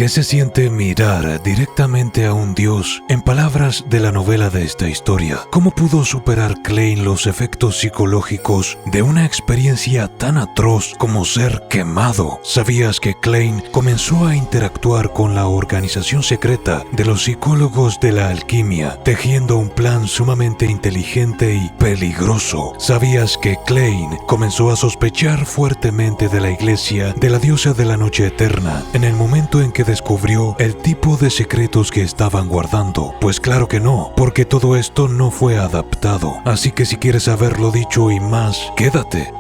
¿Qué se siente mirar directamente a un dios? En palabras de la novela de esta historia, ¿cómo pudo superar Klein los efectos psicológicos de una experiencia tan atroz como ser quemado? ¿Sabías que Klein comenzó a interactuar con la organización secreta de los psicólogos de la alquimia, tejiendo un plan sumamente inteligente y peligroso? ¿Sabías que Klein comenzó a sospechar fuertemente de la iglesia de la diosa de la noche eterna en el momento en que descubrió el tipo de secretos que estaban guardando? Pues claro que no, porque todo esto no fue adaptado. Así que si quieres saber lo dicho y más, quédate.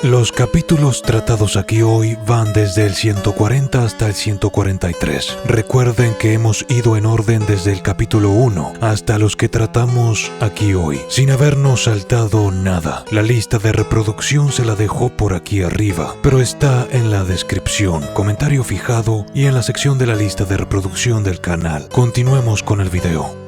Los capítulos tratados aquí hoy van desde el 140 hasta el 143. Recuerden que hemos ido en orden desde el capítulo 1 hasta los que tratamos aquí hoy, sin habernos saltado nada. La lista de reproducción se la dejo por aquí arriba, pero está en la descripción, comentario fijado y en la sección de la lista de reproducción del canal. Continuemos con el video.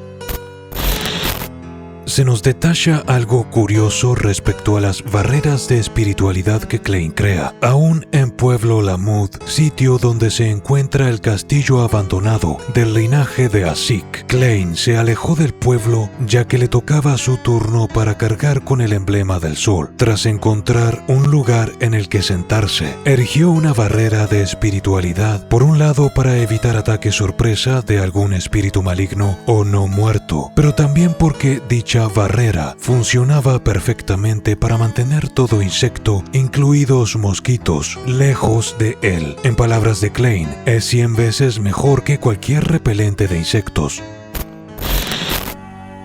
Se nos detalla algo curioso respecto a las barreras de espiritualidad que Klein crea. Aún en Pueblo Lamud, sitio donde se encuentra el castillo abandonado del linaje de Asik, Klein se alejó del pueblo ya que le tocaba su turno para cargar con el emblema del sol. Tras encontrar un lugar en el que sentarse, erigió una barrera de espiritualidad, por un lado para evitar ataque sorpresa de algún espíritu maligno o no muerto, pero también porque dicha barrera funcionaba perfectamente para mantener todo insecto, incluidos mosquitos, lejos de él. En palabras de Klein, es 100 veces mejor que cualquier repelente de insectos.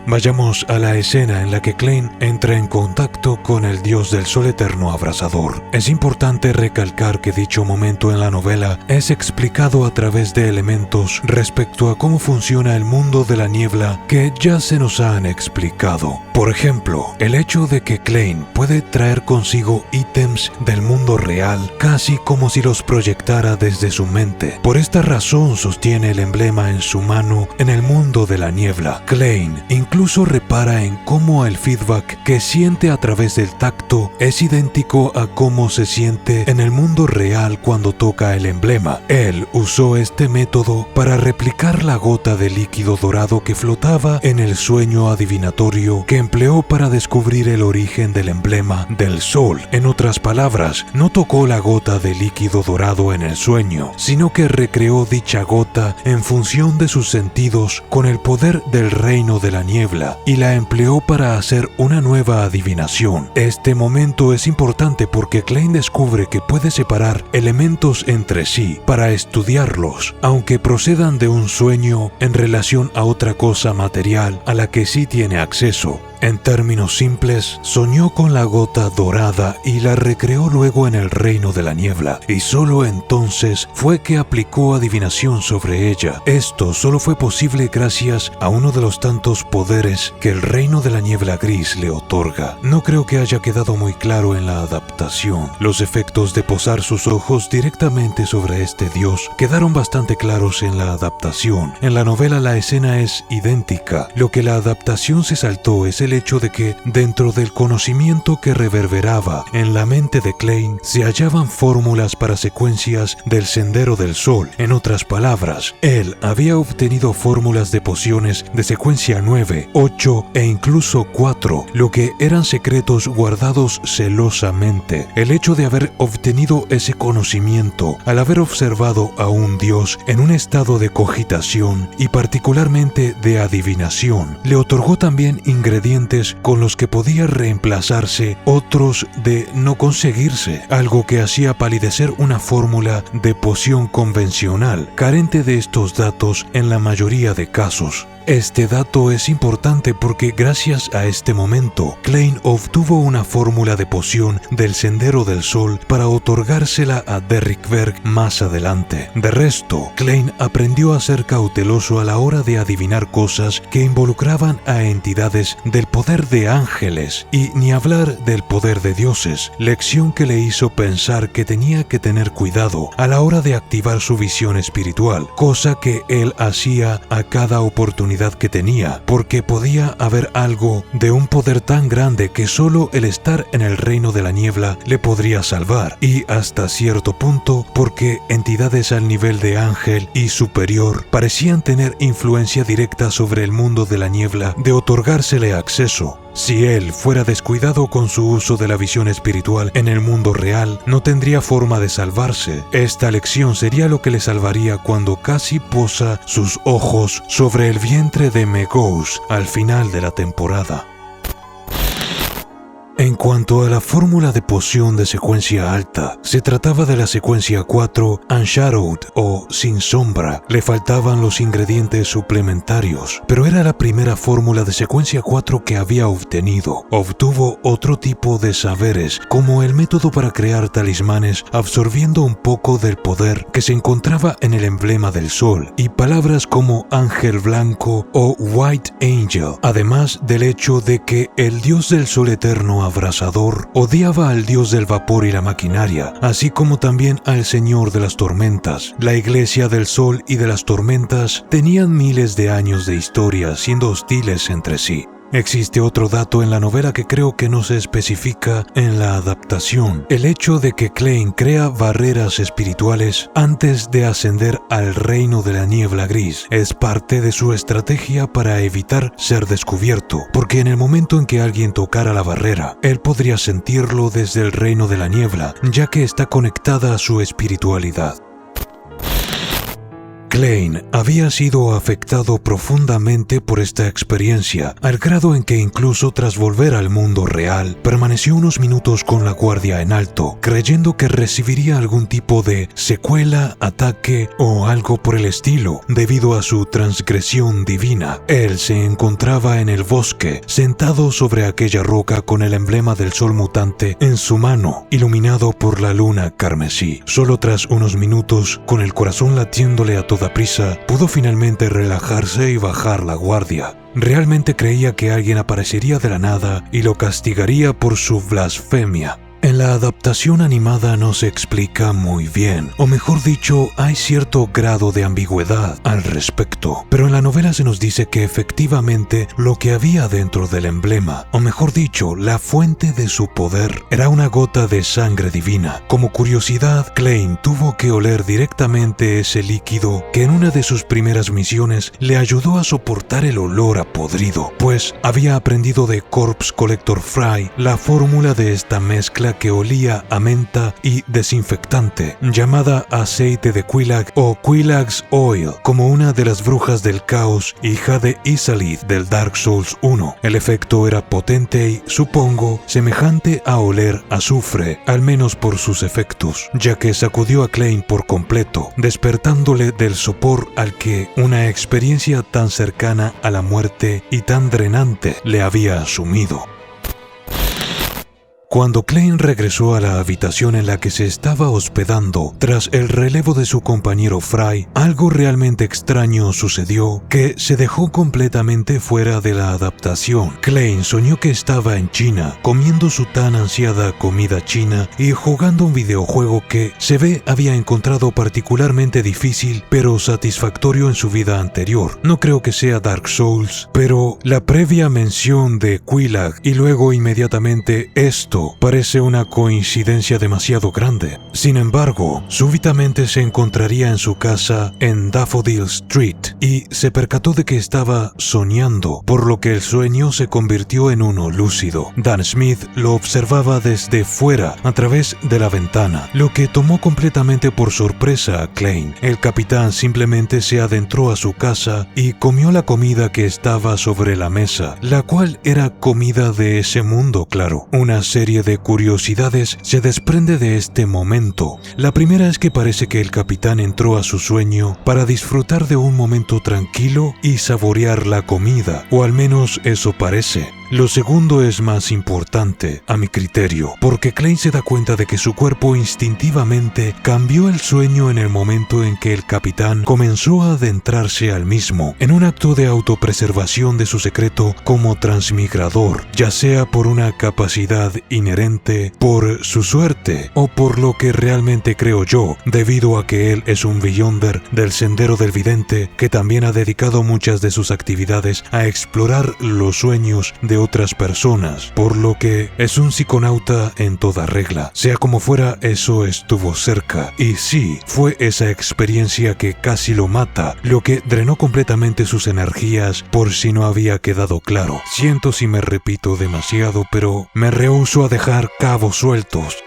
Vayamos a la escena en la que Klein entra en contacto con el dios del sol eterno abrasador. Es importante recalcar que dicho momento en la novela es explicado a través de elementos respecto a cómo funciona el mundo de la niebla que ya se nos han explicado. Por ejemplo, el hecho de que Klein puede traer consigo ítems del mundo real casi como si los proyectara desde su mente. Por esta razón sostiene el emblema en su mano en el mundo de la niebla. Klein incluso repara en cómo el feedback que siente a través del tacto es idéntico a cómo se siente en el mundo real cuando toca el emblema. Él usó este método para replicar la gota de líquido dorado que flotaba en el sueño adivinatorio que empleó para descubrir el origen del emblema del sol. En otras palabras, no tocó la gota de líquido dorado en el sueño, sino que recreó dicha gota en función de sus sentidos con el poder del reino de la niebla y la empleó para hacer una nueva adivinación. Este momento es importante porque Klein descubre que puede separar elementos entre sí para estudiarlos, aunque procedan de un sueño en relación a otra cosa material a la que sí tiene acceso. En términos simples, soñó con la gota dorada y la recreó luego en el reino de la niebla, y solo entonces fue que aplicó adivinación sobre ella. Esto solo fue posible gracias a uno de los tantos poderes que el reino de la niebla gris le otorga. No creo que haya quedado muy claro en la adaptación. Los efectos de posar sus ojos directamente sobre este dios quedaron bastante claros en la adaptación. En la novela la escena es idéntica. Lo que la adaptación se saltó es el hecho de que dentro del conocimiento que reverberaba en la mente de Klein se hallaban fórmulas para secuencias del sendero del sol. En otras palabras, él había obtenido fórmulas de pociones de secuencia 9, 8 e incluso 4, lo que eran secretos guardados celosamente. El hecho de haber obtenido ese conocimiento al haber observado a un dios en un estado de cogitación y particularmente de adivinación, le otorgó también ingredientes con los que podía reemplazarse otros de no conseguirse, algo que hacía palidecer una fórmula de poción convencional, carente de estos datos en la mayoría de casos. Este dato es importante porque gracias a este momento, Klein obtuvo una fórmula de poción del Sendero del Sol para otorgársela a Derrick Berg más adelante. De resto, Klein aprendió a ser cauteloso a la hora de adivinar cosas que involucraban a entidades del poder de ángeles y ni hablar del poder de dioses, lección que le hizo pensar que tenía que tener cuidado a la hora de activar su visión espiritual, cosa que él hacía a cada oportunidad que tenía, porque podía haber algo de un poder tan grande que solo el estar en el reino de la niebla le podría salvar, y hasta cierto punto porque entidades al nivel de ángel y superior parecían tener influencia directa sobre el mundo de la niebla de otorgársele acceso. Si él fuera descuidado con su uso de la visión espiritual en el mundo real, no tendría forma de salvarse. Esta lección sería lo que le salvaría cuando casi posa sus ojos sobre el vientre de Megous al final de la temporada. En cuanto a la fórmula de poción de secuencia alta, se trataba de la secuencia 4 Unshadowed o Sin Sombra. Le faltaban los ingredientes suplementarios, pero era la primera fórmula de secuencia 4 que había obtenido. Obtuvo otro tipo de saberes, como el método para crear talismanes absorbiendo un poco del poder que se encontraba en el emblema del sol, y palabras como Ángel Blanco o White Angel, además del hecho de que el dios del sol eterno abrasador odiaba al dios del vapor y la maquinaria, así como también al señor de las tormentas. La iglesia del sol y de las tormentas tenían miles de años de historia siendo hostiles entre sí. Existe otro dato en la novela que creo que no se especifica en la adaptación: el hecho de que Klein crea barreras espirituales antes de ascender al reino de la niebla gris es parte de su estrategia para evitar ser descubierto, porque en el momento en que alguien tocara la barrera, él podría sentirlo desde el reino de la niebla, ya que está conectada a su espiritualidad. Klein había sido afectado profundamente por esta experiencia, al grado en que incluso tras volver al mundo real, permaneció unos minutos con la guardia en alto, creyendo que recibiría algún tipo de secuela, ataque o algo por el estilo, debido a su transgresión divina. Él se encontraba en el bosque, sentado sobre aquella roca con el emblema del sol mutante en su mano, iluminado por la luna carmesí. Solo tras unos minutos, con el corazón latiéndole a toda prisa, pudo finalmente relajarse y bajar la guardia. Realmente creía que alguien aparecería de la nada y lo castigaría por su blasfemia. En la adaptación animada no se explica muy bien, o mejor dicho, hay cierto grado de ambigüedad al respecto, pero en la novela se nos dice que efectivamente lo que había dentro del emblema, o mejor dicho, la fuente de su poder, era una gota de sangre divina. Como curiosidad, Klein tuvo que oler directamente ese líquido que en una de sus primeras misiones le ayudó a soportar el olor a podrido, pues había aprendido de Corpse Collector Fry la fórmula de esta mezcla que olía a menta y desinfectante, llamada aceite de Quilag o Quilag's Oil, como una de las brujas del caos, hija de Izalith del Dark Souls 1. El efecto era potente y, supongo, semejante a oler azufre, al menos por sus efectos, ya que sacudió a Klein por completo, despertándole del sopor al que una experiencia tan cercana a la muerte y tan drenante le había sumido. Cuando Klein regresó a la habitación en la que se estaba hospedando tras el relevo de su compañero Fry, algo realmente extraño sucedió que se dejó completamente fuera de la adaptación. Klein soñó que estaba en China, comiendo su tan ansiada comida china y jugando un videojuego que se ve había encontrado particularmente difícil pero satisfactorio en su vida anterior. No creo que sea Dark Souls, pero la previa mención de Quilag y luego inmediatamente esto parece una coincidencia demasiado grande. Sin embargo, súbitamente se encontraría en su casa en Daffodil Street y se percató de que estaba soñando, por lo que el sueño se convirtió en uno lúcido. Dan Smith lo observaba desde fuera a través de la ventana, lo que tomó completamente por sorpresa a Klein. El capitán simplemente se adentró a su casa y comió la comida que estaba sobre la mesa, la cual era comida de ese mundo, claro. Una serie serie de curiosidades se desprende de este momento. La primera es que parece que el capitán entró a su sueño para disfrutar de un momento tranquilo y saborear la comida, o al menos eso parece. Lo segundo es más importante, a mi criterio, porque Klein se da cuenta de que su cuerpo instintivamente cambió el sueño en el momento en que el capitán comenzó a adentrarse al mismo, en un acto de autopreservación de su secreto como transmigrador, ya sea por una capacidad inherente, por su suerte, o por lo que realmente creo yo, debido a que él es un Beyonder del Sendero del Vidente que también ha dedicado muchas de sus actividades a explorar los sueños de otras personas, por lo que es un psiconauta en toda regla. Sea como fuera, eso estuvo cerca. Y sí, fue esa experiencia que casi lo mata, lo que drenó completamente sus energías, por si no había quedado claro. Siento si me repito demasiado, pero me rehúso a dejar cabos sueltos.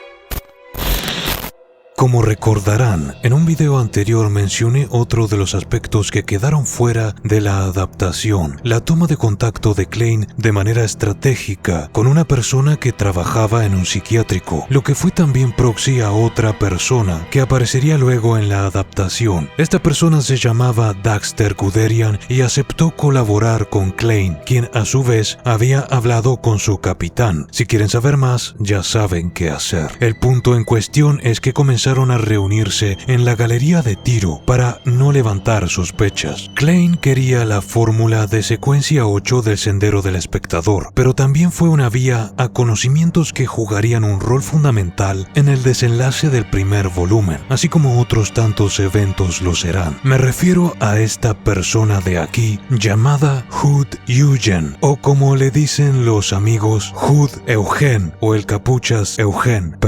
Como recordarán, en un video anterior mencioné otro de los aspectos que quedaron fuera de la adaptación, la toma de contacto de Klein de manera estratégica con una persona que trabajaba en un psiquiátrico, lo que fue también proxy a otra persona que aparecería luego en la adaptación. Esta persona se llamaba Daxter Guderian y aceptó colaborar con Klein, quien a su vez había hablado con su capitán. Si quieren saber más, ya saben qué hacer. El punto en cuestión es que comenzaron a reunirse en la galería de tiro para no levantar sospechas. Klein quería la fórmula de secuencia 8 del Sendero del Espectador, pero también fue una vía a conocimientos que jugarían un rol fundamental en el desenlace del primer volumen, así como otros tantos eventos lo serán. Me refiero a esta persona de aquí llamada Hood Eugen, o como le dicen los amigos, Hood Eugen, o el Capuchas Eugen,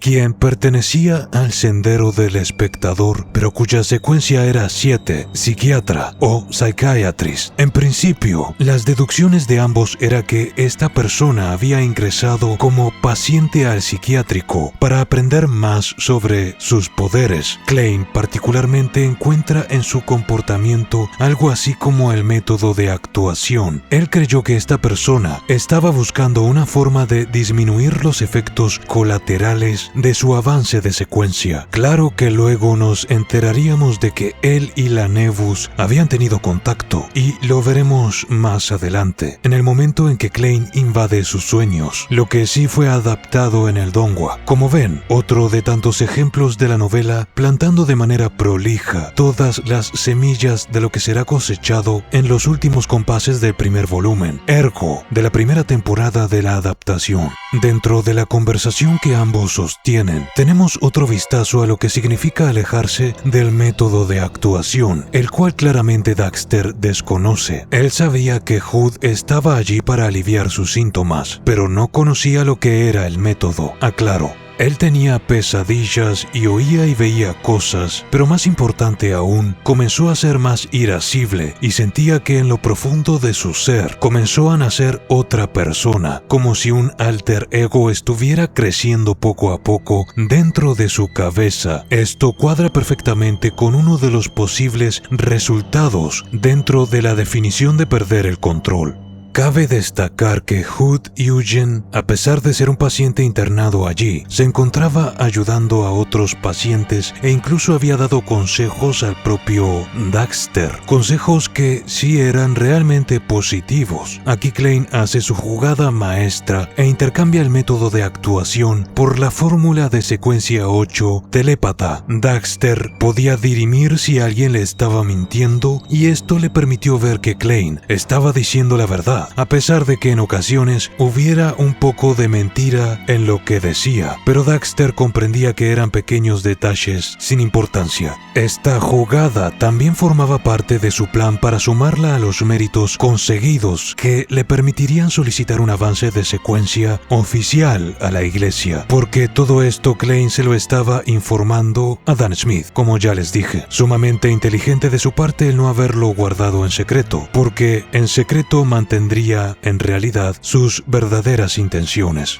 quien pertenecía al Sendero del Espectador, pero cuya secuencia era 7, psiquiatra o psychiatrist. En principio, las deducciones de ambos era que esta persona había ingresado como paciente al psiquiátrico para aprender más sobre sus poderes. Klein particularmente encuentra en su comportamiento algo así como el método de actuación. Él creyó que esta persona estaba buscando una forma de disminuir los efectos colaterales de su avance de secuencia. Claro que luego nos enteraríamos de que él y la Nevus habían tenido contacto, y lo veremos más adelante, en el momento en que Klein invade sus sueños, lo que sí fue adaptado en el Donghua. Como ven, otro de tantos ejemplos de la novela plantando de manera prolija todas las semillas de lo que será cosechado en los últimos compases del primer volumen, ergo, de la primera temporada de la adaptación. Dentro de la conversación que ambos sostienen, tenemos otro vistazo a lo que significa alejarse del método de actuación, el cual claramente Daxter desconoce. Él sabía que Hood estaba allí para aliviar sus síntomas, pero no conocía lo que era el método. Aclaro. Él tenía pesadillas y oía y veía cosas, pero más importante aún, comenzó a ser más irascible y sentía que en lo profundo de su ser comenzó a nacer otra persona, como si un alter ego estuviera creciendo poco a poco dentro de su cabeza. Esto cuadra perfectamente con uno de los posibles resultados dentro de la definición de perder el control. Cabe destacar que Hood Eugen, a pesar de ser un paciente internado allí, se encontraba ayudando a otros pacientes e incluso había dado consejos al propio Daxter, consejos que sí eran realmente positivos. Aquí Klein hace su jugada maestra e intercambia el método de actuación por la fórmula de secuencia 8 telépata. Daxter podía dirimir si alguien le estaba mintiendo y esto le permitió ver que Klein estaba diciendo la verdad, a pesar de que en ocasiones hubiera un poco de mentira en lo que decía, pero Daxter comprendía que eran pequeños detalles sin importancia. Esta jugada también formaba parte de su plan para sumarla a los méritos conseguidos que le permitirían solicitar un avance de secuencia oficial a la iglesia, porque todo esto Klein se lo estaba informando a Dan Smith, como ya les dije. Sumamente inteligente de su parte el no haberlo guardado en secreto, porque en secreto mantendría en realidad sus verdaderas intenciones.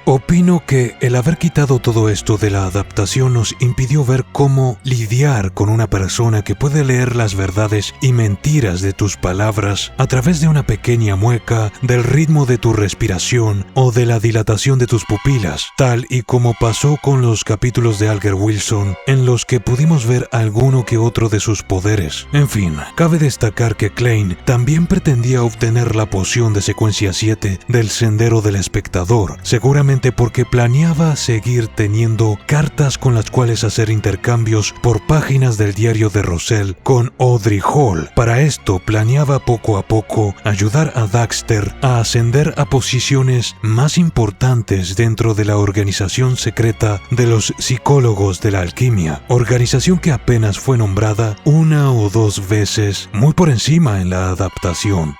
Opino que el haber quitado todo esto de la adaptación nos impidió ver cómo lidiar con una persona que puede leer las verdades y mentiras de tus palabras a través de una pequeña mueca, del ritmo de tu respiración o de la dilatación de tus pupilas, tal y como pasó con los capítulos de Alger Wilson, en los que pudimos ver alguno que otro de sus poderes. En fin, cabe destacar que Klein también pretendía obtener la poción de secuencia 7 del Sendero del Espectador, seguramente porque planeaba seguir teniendo cartas con las cuales hacer intercambios por páginas del diario de Roselle con Audrey Hall. Para esto planeaba poco a poco ayudar a Daxter a ascender a posiciones más importantes dentro de la organización secreta de los psicólogos de la alquimia, organización que apenas fue nombrada una o dos veces muy por encima en la adaptación.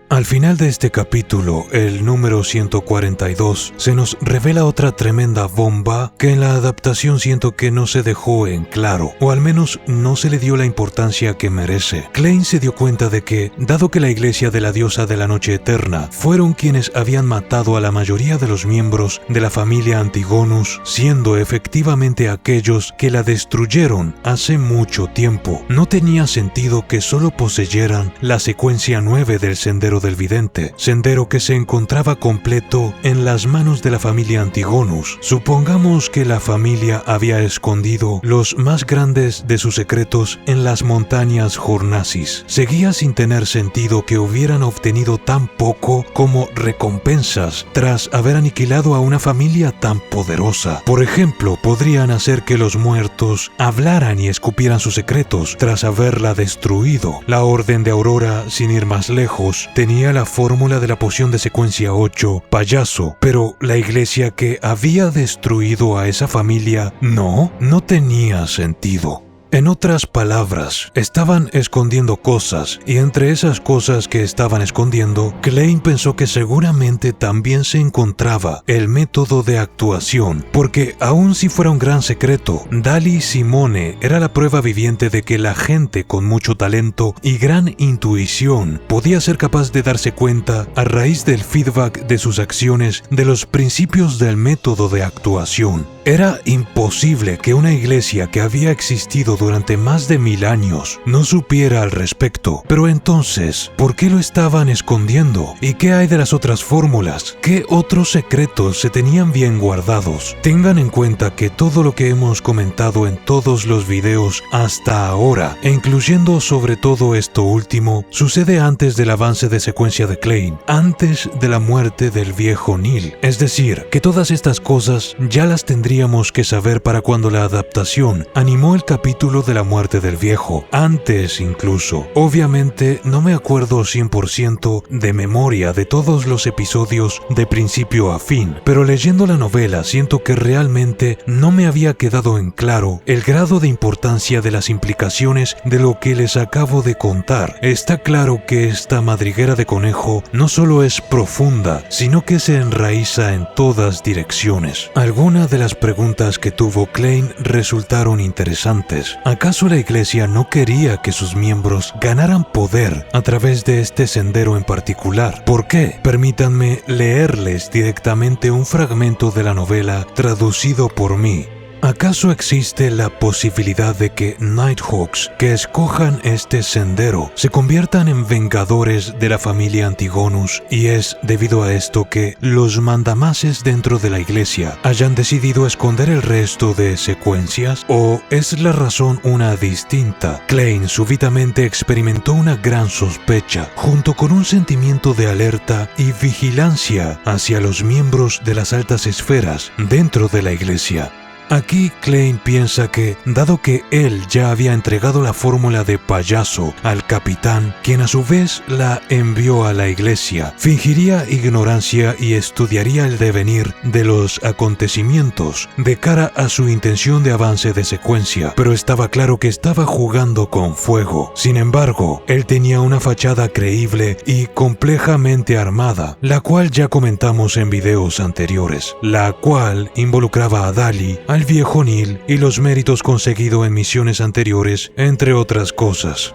Al final de este capítulo, el número 142, se nos revela otra tremenda bomba que en la adaptación siento que no se dejó en claro, o al menos no se le dio la importancia que merece. Klein se dio cuenta de que, dado que la iglesia de la diosa de la noche eterna fueron quienes habían matado a la mayoría de los miembros de la familia Antigonus, siendo efectivamente aquellos que la destruyeron hace mucho tiempo, no tenía sentido que solo poseyeran la secuencia 9 del Sendero del Vidente, sendero que se encontraba completo en las manos de la familia Antigonus. Supongamos que la familia había escondido los más grandes de sus secretos en las montañas Hornasis. Seguía sin tener sentido que hubieran obtenido tan poco como recompensas tras haber aniquilado a una familia tan poderosa. Por ejemplo, podrían hacer que los muertos hablaran y escupieran sus secretos tras haberla destruido. La Orden de Aurora, sin ir más lejos, tenía la fórmula de la poción de secuencia 8, payaso, pero la iglesia que había destruido a esa familia no tenía sentido. En otras palabras, estaban escondiendo cosas, y entre esas cosas que estaban escondiendo, Klein pensó que seguramente también se encontraba el método de actuación, porque aun si fuera un gran secreto, Dali Simone era la prueba viviente de que la gente con mucho talento y gran intuición podía ser capaz de darse cuenta, a raíz del feedback de sus acciones, de los principios del método de actuación. Era imposible que una iglesia que había existido durante más de 1000 años no supiera al respecto. Pero entonces, ¿por qué lo estaban escondiendo? ¿Y qué hay de las otras fórmulas? ¿Qué otros secretos se tenían bien guardados? Tengan en cuenta que todo lo que hemos comentado en todos los videos hasta ahora, e incluyendo sobre todo esto último, sucede antes del avance de secuencia de Klein, antes de la muerte del viejo Neil. Es decir, que todas estas cosas ya las tendríamos que saber para cuando la adaptación animó el capítulo de la muerte del viejo, antes incluso. Obviamente no me acuerdo 100% de memoria de todos los episodios de principio a fin, pero leyendo la novela siento que realmente no me había quedado en claro el grado de importancia de las implicaciones de lo que les acabo de contar. Está claro que esta madriguera de conejo no solo es profunda, sino que se enraiza en todas direcciones. Algunas de las preguntas que tuvo Klein resultaron interesantes. ¿Acaso la iglesia no quería que sus miembros ganaran poder a través de este sendero en particular? ¿Por qué? Permítanme leerles directamente un fragmento de la novela traducido por mí. ¿Acaso existe la posibilidad de que Nighthawks que escojan este sendero se conviertan en vengadores de la familia Antigonus, y es debido a esto que los mandamases dentro de la iglesia hayan decidido esconder el resto de secuencias? ¿O es la razón una distinta? Klein súbitamente experimentó una gran sospecha, junto con un sentimiento de alerta y vigilancia hacia los miembros de las altas esferas dentro de la iglesia. Aquí Klein piensa que, dado que él ya había entregado la fórmula de payaso al capitán, quien a su vez la envió a la iglesia, fingiría ignorancia y estudiaría el devenir de los acontecimientos de cara a su intención de avance de secuencia, pero estaba claro que estaba jugando con fuego. Sin embargo, él tenía una fachada creíble y complejamente armada, la cual ya comentamos en videos anteriores, la cual involucraba a Dali, al viejo Neil y los méritos conseguidos en misiones anteriores, entre otras cosas.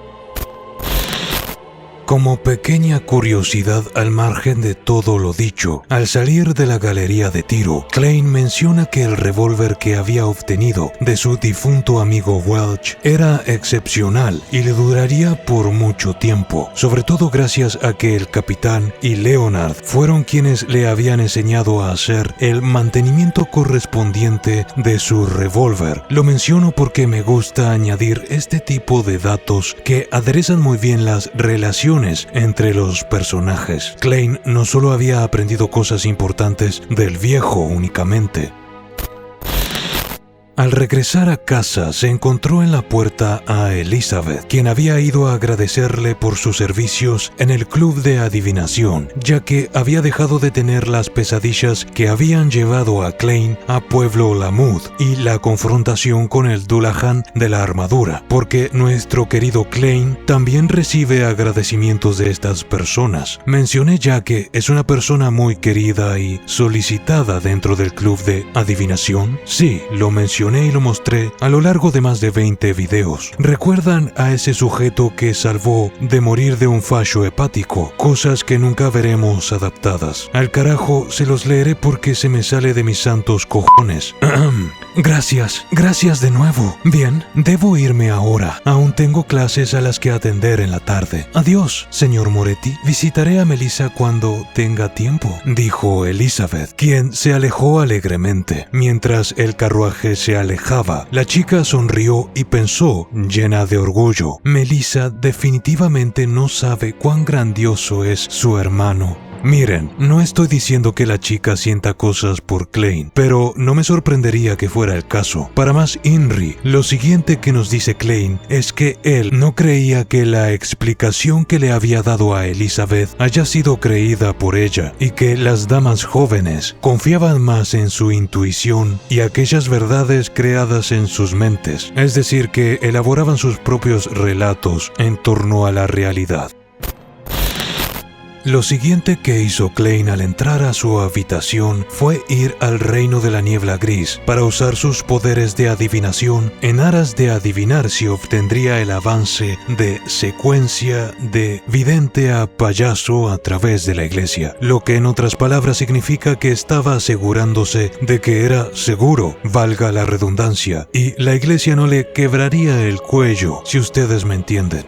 Como pequeña curiosidad al margen de todo lo dicho, al salir de la galería de tiro, Klein menciona que el revólver que había obtenido de su difunto amigo Welch era excepcional y le duraría por mucho tiempo, sobre todo gracias a que el capitán y Leonard fueron quienes le habían enseñado a hacer el mantenimiento correspondiente de su revólver. Lo menciono porque me gusta añadir este tipo de datos que aderezan muy bien las relaciones entre los personajes. Klein no solo había aprendido cosas importantes del viejo únicamente. Al regresar a casa, se encontró en la puerta a Elizabeth, quien había ido a agradecerle por sus servicios en el club de adivinación, ya que había dejado de tener las pesadillas que habían llevado a Klein a Pueblo Lamud y la confrontación con el Dullahan de la armadura, porque nuestro querido Klein también recibe agradecimientos de estas personas. Mencioné ya que es una persona muy querida y solicitada dentro del club de adivinación. Sí, lo mencioné y lo mostré a lo largo de más de 20 videos. ¿Recuerdan a ese sujeto que salvó de morir de un fallo hepático? Cosas que nunca veremos adaptadas. Al carajo, se los leeré porque se me sale de mis santos cojones. Gracias de nuevo. Bien, debo irme ahora. Aún tengo clases a las que atender en la tarde. Adiós, señor Moretti. Visitaré a Melissa cuando tenga tiempo, dijo Elizabeth, quien se alejó alegremente. Mientras el carruaje se alejaba, la chica sonrió y pensó, llena de orgullo: Melissa definitivamente no sabe cuán grandioso es su hermano. Miren, no estoy diciendo que la chica sienta cosas por Klein, pero no me sorprendería que fuera el caso. Para más INRI, lo siguiente que nos dice Klein es que él no creía que la explicación que le había dado a Elizabeth haya sido creída por ella y que las damas jóvenes confiaban más en su intuición y aquellas verdades creadas en sus mentes, es decir, que elaboraban sus propios relatos en torno a la realidad. Lo siguiente que hizo Klein al entrar a su habitación fue ir al reino de la niebla gris para usar sus poderes de adivinación en aras de adivinar si obtendría el avance de secuencia de vidente a payaso a través de la iglesia, lo que en otras palabras significa que estaba asegurándose de que era seguro, valga la redundancia, y la iglesia no le quebraría el cuello, si ustedes me entienden.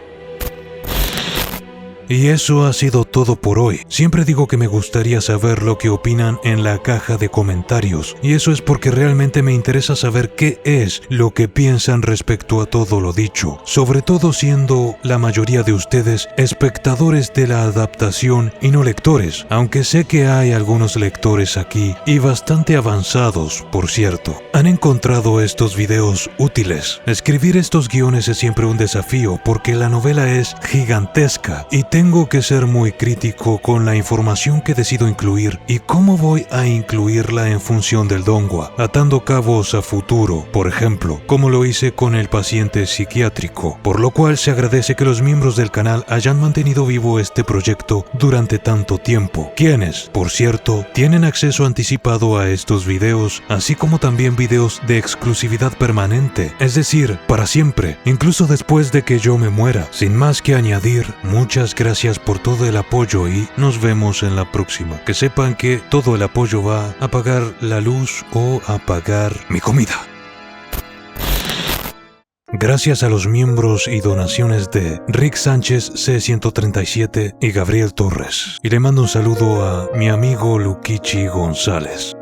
Y eso ha sido todo por hoy. Siempre digo que me gustaría saber lo que opinan en la caja de comentarios, y eso es porque realmente me interesa saber qué es lo que piensan respecto a todo lo dicho, sobre todo siendo la mayoría de ustedes espectadores de la adaptación y no lectores, aunque sé que hay algunos lectores aquí, y bastante avanzados, por cierto. ¿Han encontrado estos videos útiles? Escribir estos guiones es siempre un desafío porque la novela es gigantesca y tengo que ser muy crítico con la información que decido incluir y cómo voy a incluirla en función del donghua, atando cabos a futuro, por ejemplo, como lo hice con el paciente psiquiátrico, por lo cual se agradece que los miembros del canal hayan mantenido vivo este proyecto durante tanto tiempo, quienes, por cierto, tienen acceso anticipado a estos videos, así como también videos de exclusividad permanente, es decir, para siempre, incluso después de que yo me muera. Sin más que añadir, muchas gracias por todo el apoyo y nos vemos en la próxima. Que sepan que todo el apoyo va a pagar la luz o a pagar mi comida. Gracias a los miembros y donaciones de Rick Sánchez C137 y Gabriel Torres. Y le mando un saludo a mi amigo Luquichi González.